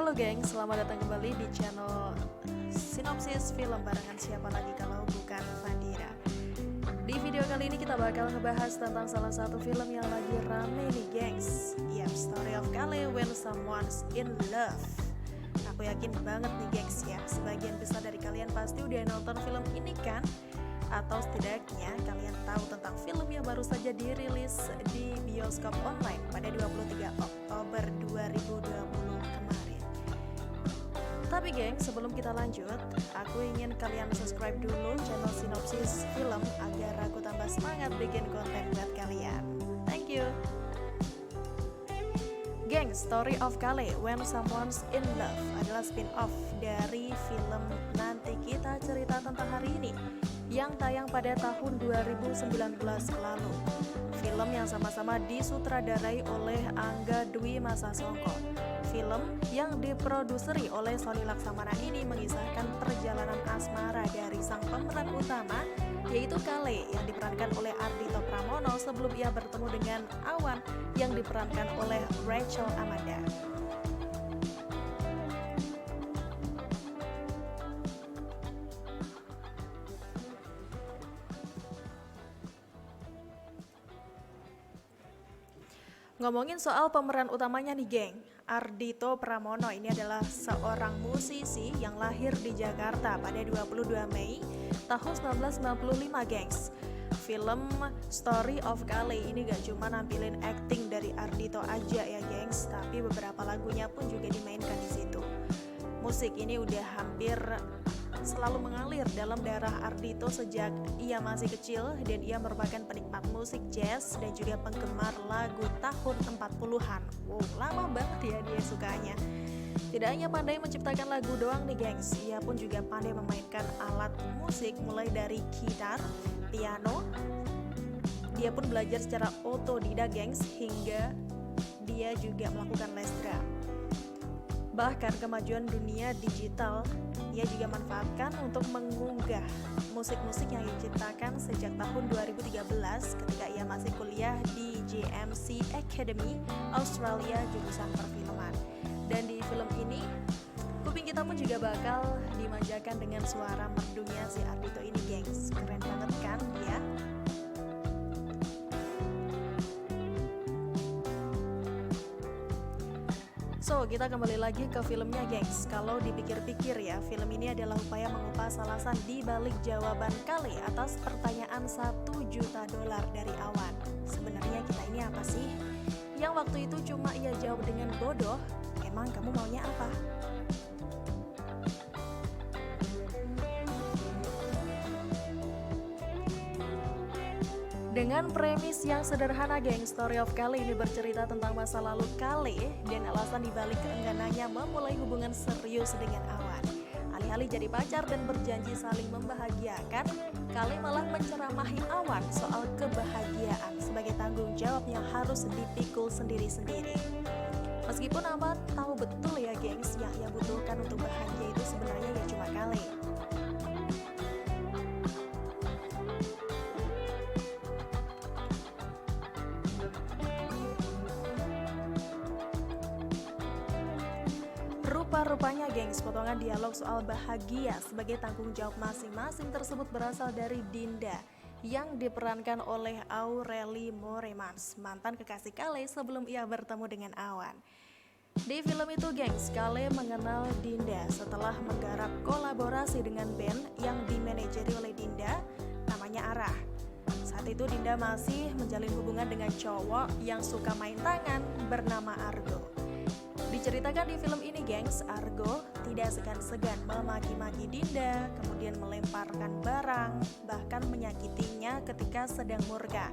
Halo geng, selamat datang kembali di channel Sinopsis Film barengan siapa lagi kalau bukan Fadira. Di video kali ini kita bakal ngebahas tentang salah satu film yang lagi rame nih gengs. Yap, Story of Kale When Someone's in Love. Aku yakin banget nih gengs ya, sebagian besar dari kalian pasti udah nonton film ini kan? Atau setidaknya kalian tahu tentang film yang baru saja dirilis di bioskop online pada 23 Oktober 2020 kemarin. Tapi geng, sebelum kita lanjut, aku ingin kalian subscribe dulu channel Sinopsis Film agar aku tambah semangat bikin konten buat kalian. Thank you. Geng, Story of Kale When Someone's in Love adalah spin-off dari film Nanti Kita Cerita Tentang Hari Ini yang tayang pada tahun 2019 lalu. Film yang sama-sama disutradarai oleh Angga Dwi Masa Songko. Film yang diproduseri oleh Sony Laksamana ini mengisahkan perjalanan asmara dari sang pemeran utama, yaitu Kale yang diperankan oleh Ardhito Pramono sebelum ia bertemu dengan Awan yang diperankan oleh Rachel Amanda. Ngomongin soal pemeran utamanya nih geng, Ardhito Pramono ini adalah seorang musisi yang lahir di Jakarta pada 22 Mei tahun 1995 gengs. Film Story of Kale ini gak cuma nampilin acting dari Ardhito aja ya gengs, tapi beberapa lagunya pun juga dimainkan di situ. Musik ini udah hampir selalu mengalir dalam darah Ardhito sejak ia masih kecil dan ia merupakan penikmat musik jazz dan juga penggemar lagu tahun 40-an. Wow, lama banget ya dia sukanya. Tidak hanya pandai menciptakan lagu doang nih gengs, ia pun juga pandai memainkan alat musik mulai dari gitar, piano. Dia pun belajar secara otodidak gengs hingga dia juga melakukan les drum. Bahkan kemajuan dunia digital ia juga manfaatkan untuk mengunggah musik-musik yang diciptakan sejak tahun 2013 ketika ia masih kuliah di JMC Academy Australia jurusan perfilman. Dan di film ini kuping kita pun juga bakal dimanjakan dengan suara merdunya si Ardhito ini gengs. Keren banget kan ya? So, kita kembali lagi ke filmnya gengs. Kalau dipikir-pikir ya, film ini adalah upaya mengupas alasan di balik jawaban Kale atas pertanyaan $1 juta dari Awan. Sebenarnya kita ini apa sih? Yang waktu itu cuma ia jawab dengan bodoh, emang kamu maunya apa? Dengan premis yang sederhana geng, Story of Kale ini bercerita tentang masa lalu Kale dan alasan dibalik keengganannya memulai hubungan serius dengan Awan. Alih-alih jadi pacar dan berjanji saling membahagiakan, Kale malah menceramahi Awan soal kebahagiaan sebagai tanggung jawab yang harus dipikul sendiri-sendiri. Meskipun Awan tahu betul ya gengs, yang ia butuhkan untuk bahagia itu sebenarnya ya cuma Kale. Rupa-rupanya gengs, potongan dialog soal bahagia sebagai tanggung jawab masing-masing tersebut berasal dari Dinda yang diperankan oleh Aurelie Moremans, mantan kekasih Kale sebelum ia bertemu dengan Awan. Di film itu gengs, Kale mengenal Dinda setelah menggarap kolaborasi dengan band yang dimanajeri oleh Dinda, namanya Arah. Saat itu Dinda masih menjalin hubungan dengan cowok yang suka main tangan bernama Argo. Diceritakan di film ini gengs, Argo tidak segan-segan memaki-maki Dinda, kemudian melemparkan barang, bahkan menyakitinya ketika sedang murka.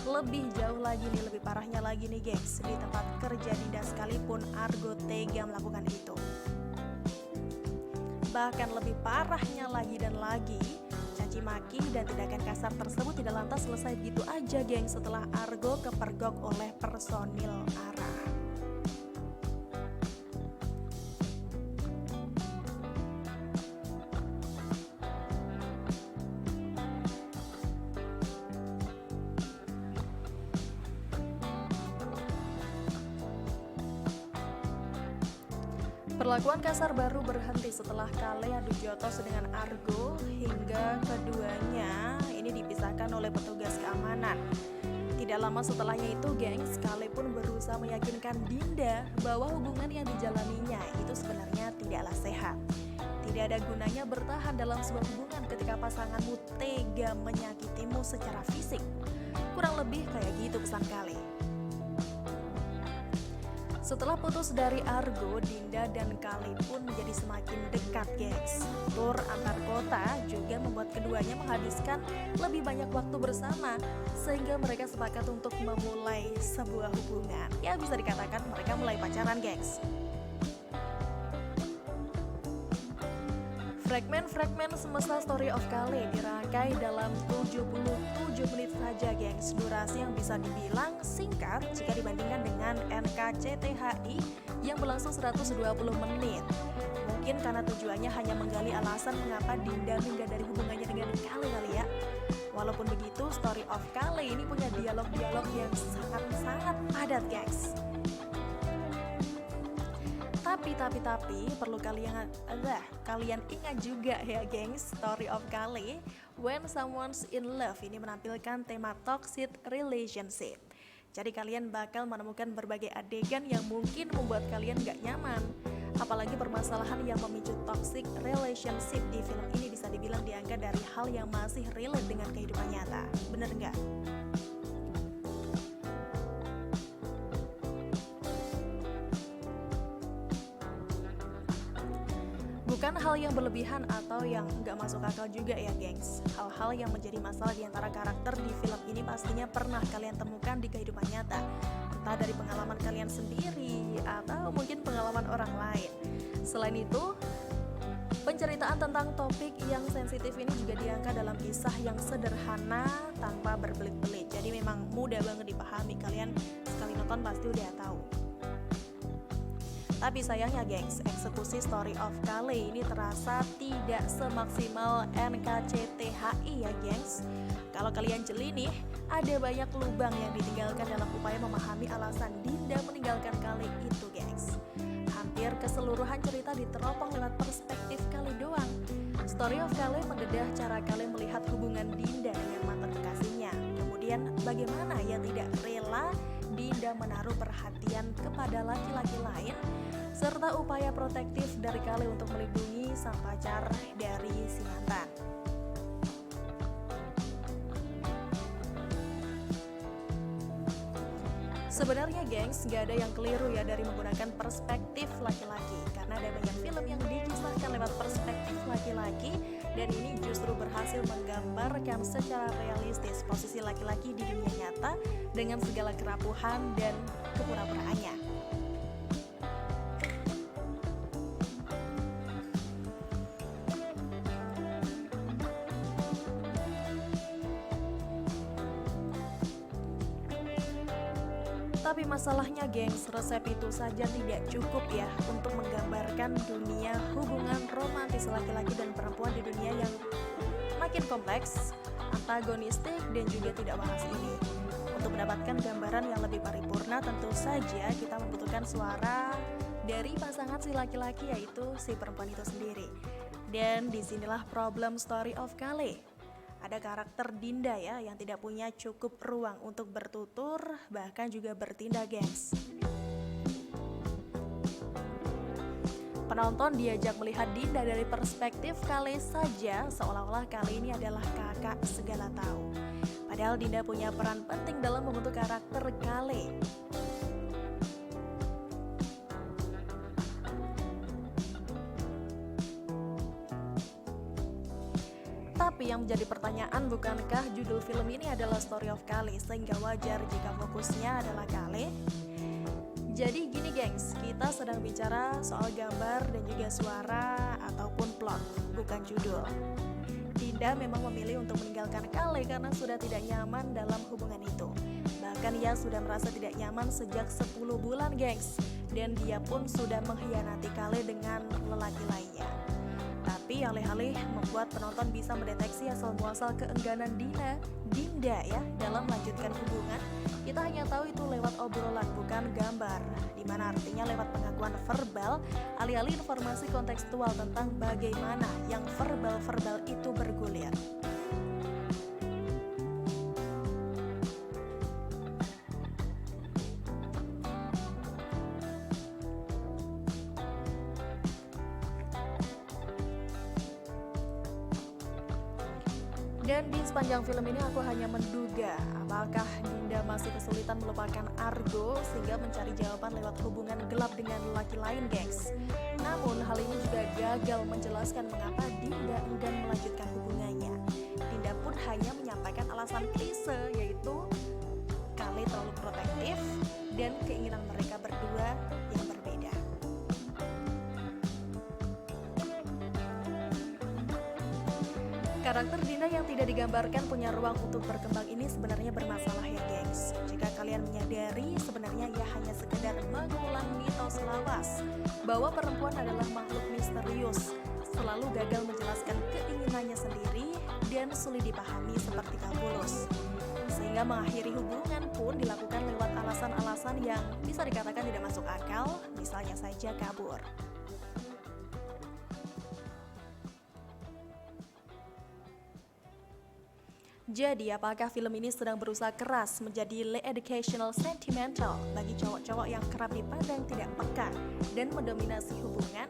Lebih jauh lagi nih, lebih parahnya lagi nih gengs, di tempat kerja Dinda sekalipun Argo tega melakukan itu. Bahkan lebih parahnya lagi dan lagi, caci maki dan tindakan kasar tersebut tidak lantas selesai begitu aja gengs setelah Argo kepergok oleh personil Arah. Perlakuan kasar baru berhenti setelah Kale adu jotos dengan Argo hingga keduanya ini dipisahkan oleh petugas keamanan. Tidak lama setelahnya itu, gengs, Kale pun berusaha meyakinkan Dinda bahwa hubungan yang dijalaninya itu sebenarnya tidaklah sehat. Tidak ada gunanya bertahan dalam sebuah hubungan ketika pasanganmu tega menyakitimu secara fisik. Kurang lebih kayak gitu pesan Kale. Setelah putus dari Argo, Dinda dan Kale pun menjadi semakin dekat, gengs. Tur antar kota juga membuat keduanya menghabiskan lebih banyak waktu bersama, sehingga mereka sepakat untuk memulai sebuah hubungan. Ya, bisa dikatakan mereka mulai pacaran, gengs. Fragmen-fragmen semesta Story of Kale dirangkai dalam 77 menit saja, gengs. Durasi yang bisa dibilang singkat jika dibandingkan dengan NKCTHI yang berlangsung 120 menit. Mungkin karena tujuannya hanya menggali alasan mengapa Dinda menghindari hubungannya dengan Kale kali ya. Walaupun begitu, Story of Kale ini punya dialog-dialog yang sangat-sangat padat, gengs. Tapi perlu kalian ingat juga ya, gengs, Story of Kale When Someone's in Love ini menampilkan tema toxic relationship. Jadi kalian bakal menemukan berbagai adegan yang mungkin membuat kalian gak nyaman. Apalagi permasalahan yang memicu toxic relationship di film ini bisa dibilang diangkat dari hal yang masih relate dengan kehidupan nyata. Bener gak? Bukan hal yang berlebihan atau yang nggak masuk akal juga ya, gengs. Hal-hal yang menjadi masalah di antara karakter di film ini pastinya pernah kalian temukan di kehidupan nyata. Entah dari pengalaman kalian sendiri atau mungkin pengalaman orang lain. Selain itu, penceritaan tentang topik yang sensitif ini juga diangkat dalam kisah yang sederhana tanpa berbelit-belit. Jadi memang mudah banget dipahami, kalian sekali nonton pasti udah tahu. Tapi sayangnya, gengs, eksekusi Story of Kale ini terasa tidak semaksimal NKCTHI ya, gengs. Kalau kalian jeli nih, ada banyak lubang yang ditinggalkan dalam upaya memahami alasan Dinda meninggalkan Kale itu, gengs. Hampir keseluruhan cerita diteropong lewat perspektif Kale doang. Story of Kale mendedah cara Kale melihat hubungan Dinda dengan mantan kekasihnya. Kemudian bagaimana ia tidak rela Dinda menaruh perhatian kepada laki-laki lain, serta upaya protektif dari Kale untuk melindungi sang pacar dari si mantan. Sebenarnya, gengs, gak ada yang keliru ya dari menggunakan perspektif laki-laki, karena ada banyak film yang dikisahkan lewat perspektif laki-laki, dan ini justru berhasil menggambarkan secara realistis posisi laki-laki di dunia nyata dengan segala kerapuhan dan kepura-puraannya. Tapi masalahnya, gengs, resep itu saja tidak cukup ya untuk menggambarkan dunia hubungan romantis laki-laki dan perempuan di dunia yang makin kompleks, antagonistik, dan juga tidak waras ini. Untuk mendapatkan gambaran yang lebih paripurna, tentu saja kita membutuhkan suara dari pasangan si laki-laki, yaitu si perempuan itu sendiri. Dan disinilah problem Story of Kale. Ada karakter Dinda ya yang tidak punya cukup ruang untuk bertutur, bahkan juga bertindak, gengs. Penonton diajak melihat Dinda dari perspektif Kale saja, seolah-olah Kale ini adalah kakak segala tahu. Padahal Dinda punya peran penting dalam membentuk karakter Kale. Tapi yang menjadi pertanyaan, bukankah judul film ini adalah Story of Kale, sehingga wajar jika fokusnya adalah Kale? Jadi gini, gengs, kita sedang bicara soal gambar dan juga suara ataupun plot, bukan judul. Dinda memang memilih untuk meninggalkan Kale karena sudah tidak nyaman dalam hubungan itu. Bahkan ia sudah merasa tidak nyaman sejak 10 bulan, gengs. Dan dia pun sudah mengkhianati Kale dengan lelaki lainnya. Tapi alih-alih membuat penonton bisa mendeteksi asal-muasal keengganan Dinda ya dalam melanjutkan hubungan, kita hanya tahu itu lewat obrolan bukan gambar, dimana artinya lewat pengakuan verbal, alih-alih informasi kontekstual tentang bagaimana yang verbal-verbal itu bergulir. Dan di sepanjang film ini aku hanya menduga apakah Dinda masih kesulitan melupakan Argo sehingga mencari jawaban lewat hubungan gelap dengan lelaki lain, gengs. Namun hal ini juga gagal menjelaskan mengapa Dinda enggan melanjutkan hubungannya. Dinda pun hanya menyampaikan alasan klise, yaitu Kale terlalu protektif dan keinginan mereka berdua yang berbeda. Karakter Dinda yang tidak digambarkan punya ruang untuk berkembang ini sebenarnya bermasalah ya, gengs. Jika kalian menyadari sebenarnya ia hanya sekedar mengulang mitos lawas bahwa perempuan adalah makhluk misterius, selalu gagal menjelaskan keinginannya sendiri dan sulit dipahami seperti Calvulus. Sehingga mengakhiri hubungan pun dilakukan lewat alasan-alasan yang bisa dikatakan tidak masuk akal, misalnya saja kabur. Jadi, apakah film ini sedang berusaha keras menjadi educational sentimental bagi cowok-cowok yang kerap dipandang tidak peka dan mendominasi hubungan?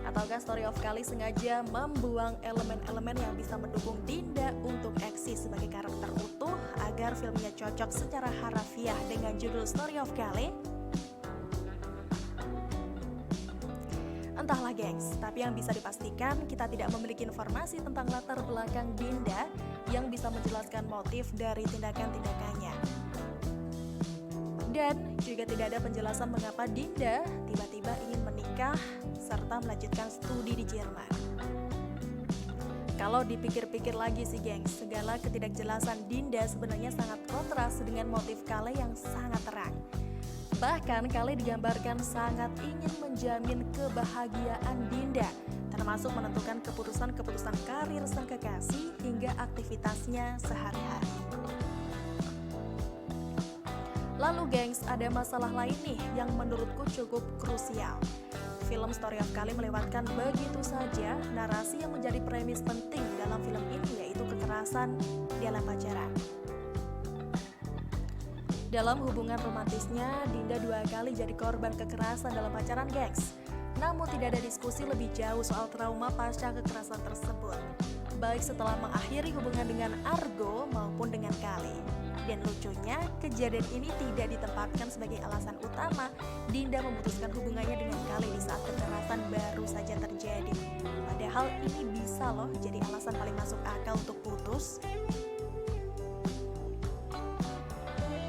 Ataukah Story of Kale sengaja membuang elemen-elemen yang bisa mendukung Dinda untuk eksis sebagai karakter utuh agar filmnya cocok secara harafiah dengan judul Story of Kale? Entahlah, gengs, tapi yang bisa dipastikan kita tidak memiliki informasi tentang latar belakang Dinda yang bisa menjelaskan motif dari tindakan-tindakannya. Dan juga tidak ada penjelasan mengapa Dinda tiba-tiba ingin menikah serta melanjutkan studi di Jerman. Kalau dipikir-pikir lagi sih, gengs, segala ketidakjelasan Dinda sebenarnya sangat kontras dengan motif Kale yang sangat terang. Bahkan Kale digambarkan sangat ingin menjamin kebahagiaan Dinda, termasuk menentukan keputusan-keputusan karir sang kekasih hingga aktivitasnya sehari-hari. Lalu, gengs, ada masalah lain nih yang menurutku cukup krusial. Film Story of Kale melewatkan begitu saja narasi yang menjadi premis penting dalam film ini, yaitu kekerasan dalam pacaran. Dalam hubungan romantisnya, Dinda 2 kali jadi korban kekerasan dalam pacaran, gengs. Namun tidak ada diskusi lebih jauh soal trauma pasca kekerasan tersebut, baik setelah mengakhiri hubungan dengan Argo maupun dengan Kale. Dan lucunya, kejadian ini tidak ditempatkan sebagai alasan utama Dinda memutuskan hubungannya dengan Kale di saat kekerasan baru saja terjadi. Padahal ini bisa loh jadi alasan paling masuk akal untuk putus.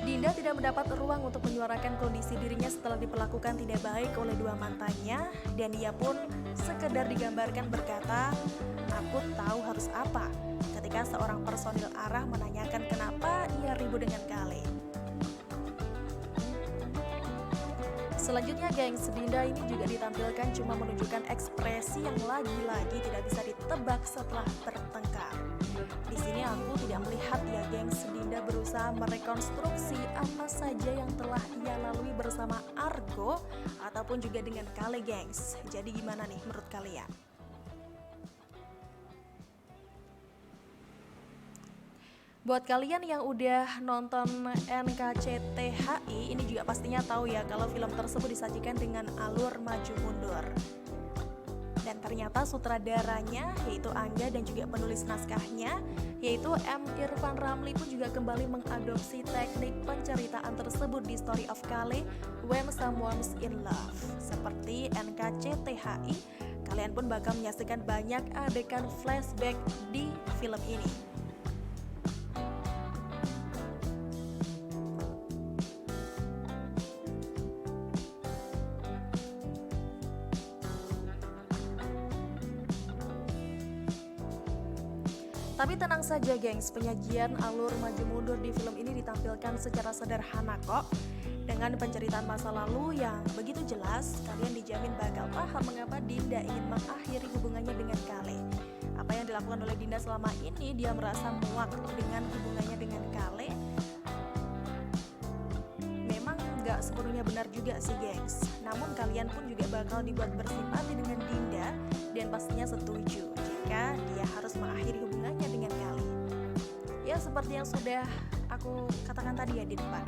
Dinda tidak mendapat ruang untuk menyuarakan kondisi dirinya setelah diperlakukan tidak baik oleh dua mantannya, dan ia pun sekedar digambarkan berkata, "Aku tahu harus apa," ketika seorang personil arah menanyakan kenapa ia ribut dengan Kale. Selanjutnya, gengs, Dinda ini juga ditampilkan cuma menunjukkan ekspresi yang lagi-lagi tidak bisa ditebak setelah bertengkar. Di sini aku tidak melihat ya, gengs, Dinda berusaha merekonstruksi apa saja yang telah ia lalui bersama Argo ataupun juga dengan Kale, gengs. Jadi gimana nih menurut kalian? Buat kalian yang udah nonton NKCTHI, ini juga pastinya tahu ya kalau film tersebut disajikan dengan alur maju mundur. Dan ternyata sutradaranya yaitu Angga dan juga penulis naskahnya yaitu M. Irfan Ramli pun juga kembali mengadopsi teknik penceritaan tersebut di Story of Kale When Someone's in Love. Seperti NKCTHI, kalian pun bakal menyaksikan banyak adegan flashback di film ini. Tapi tenang saja, gengs, penyajian alur maju mundur di film ini ditampilkan secara sederhana kok. Dengan penceritaan masa lalu yang begitu jelas, kalian dijamin bakal paham mengapa Dinda ingin mengakhiri hubungannya dengan Kale. Apa yang dilakukan oleh Dinda selama ini, dia merasa muak dengan hubungannya dengan Kale. Memang gak sepenuhnya benar juga sih gengs, namun kalian pun juga bakal dibuat bersimpati dengan Dinda dan pastinya setuju jika dia harus mengakhiri hubungannya dengan Kale. Ya seperti yang sudah aku katakan tadi ya di depan.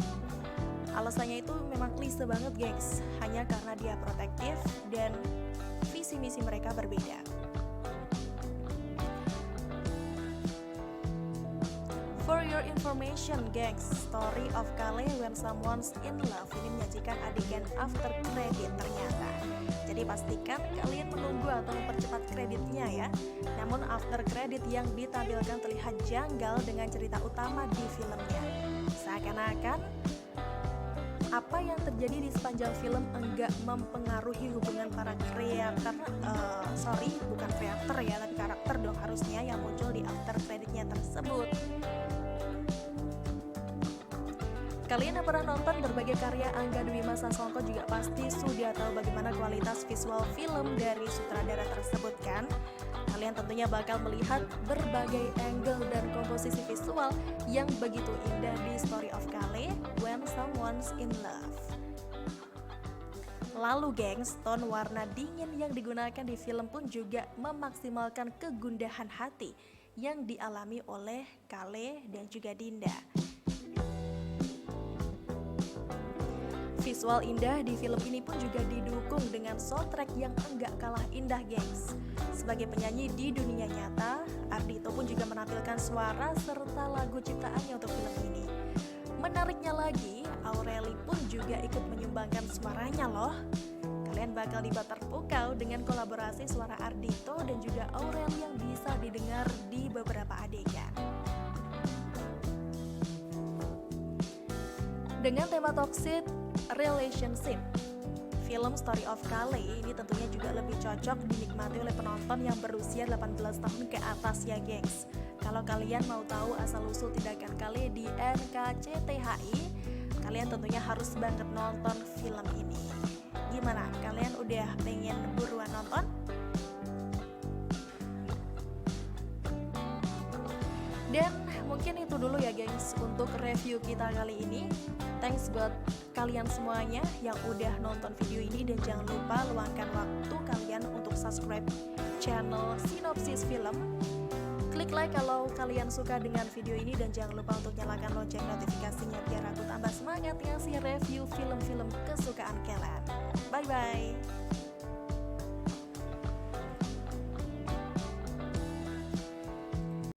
Alasannya itu memang klise banget gengs, hanya karena dia protektif dan visi misi mereka berbeda. For your information gengs, story of Kale when someone's in love ini menyajikan adegan after credit ternyata. Jadi pastikan kalian menunggu atau mempercepat kreditnya ya. Namun after credit yang ditampilkan terlihat janggal dengan cerita utama di filmnya. Seakan-akan apa yang terjadi di sepanjang film enggak mempengaruhi hubungan para bukan kreator ya, tapi karakter dong harusnya yang muncul di after creditnya tersebut. Kalian yang pernah nonton berbagai karya Angga Dwi Masa Songko juga pasti sudah tahu bagaimana kualitas visual film dari sutradara tersebut kan? Kalian tentunya bakal melihat berbagai angle dan komposisi visual yang begitu indah di Story of Kale When Someone's in Love. Lalu gengs, tone warna dingin yang digunakan di film pun juga memaksimalkan kegundahan hati yang dialami oleh Kale dan juga Dinda. Visual indah di film ini pun juga didukung dengan soundtrack yang enggak kalah indah gengs. Sebagai penyanyi di dunia nyata, Ardhito pun juga menampilkan suara serta lagu ciptaannya untuk film ini. Menariknya lagi, Aureli pun juga ikut menyumbangkan suaranya loh. Kalian bakal dibuat terpukau dengan kolaborasi suara Ardhito dan juga Aureli yang bisa didengar di beberapa adegan. Dengan tema toxic relationship, film Story of Kale ini tentunya juga lebih cocok dinikmati oleh penonton yang berusia 18 tahun ke atas ya gengs. Kalau kalian mau tahu asal-usul tindakan Kale di NKCTHI, kalian tentunya harus banget nonton film ini. Gimana? Kalian udah pengen buruan nonton? Dan mungkin itu dulu ya gengs untuk review kita kali ini. Thanks buat kalian semuanya yang udah nonton video ini, dan jangan lupa luangkan waktu kalian untuk subscribe channel Sinopsis Film. Klik like kalau kalian suka dengan video ini, dan jangan lupa untuk nyalakan lonceng notifikasinya biar aku tambah semangat ngasih review film-film kesukaan kalian. Bye bye.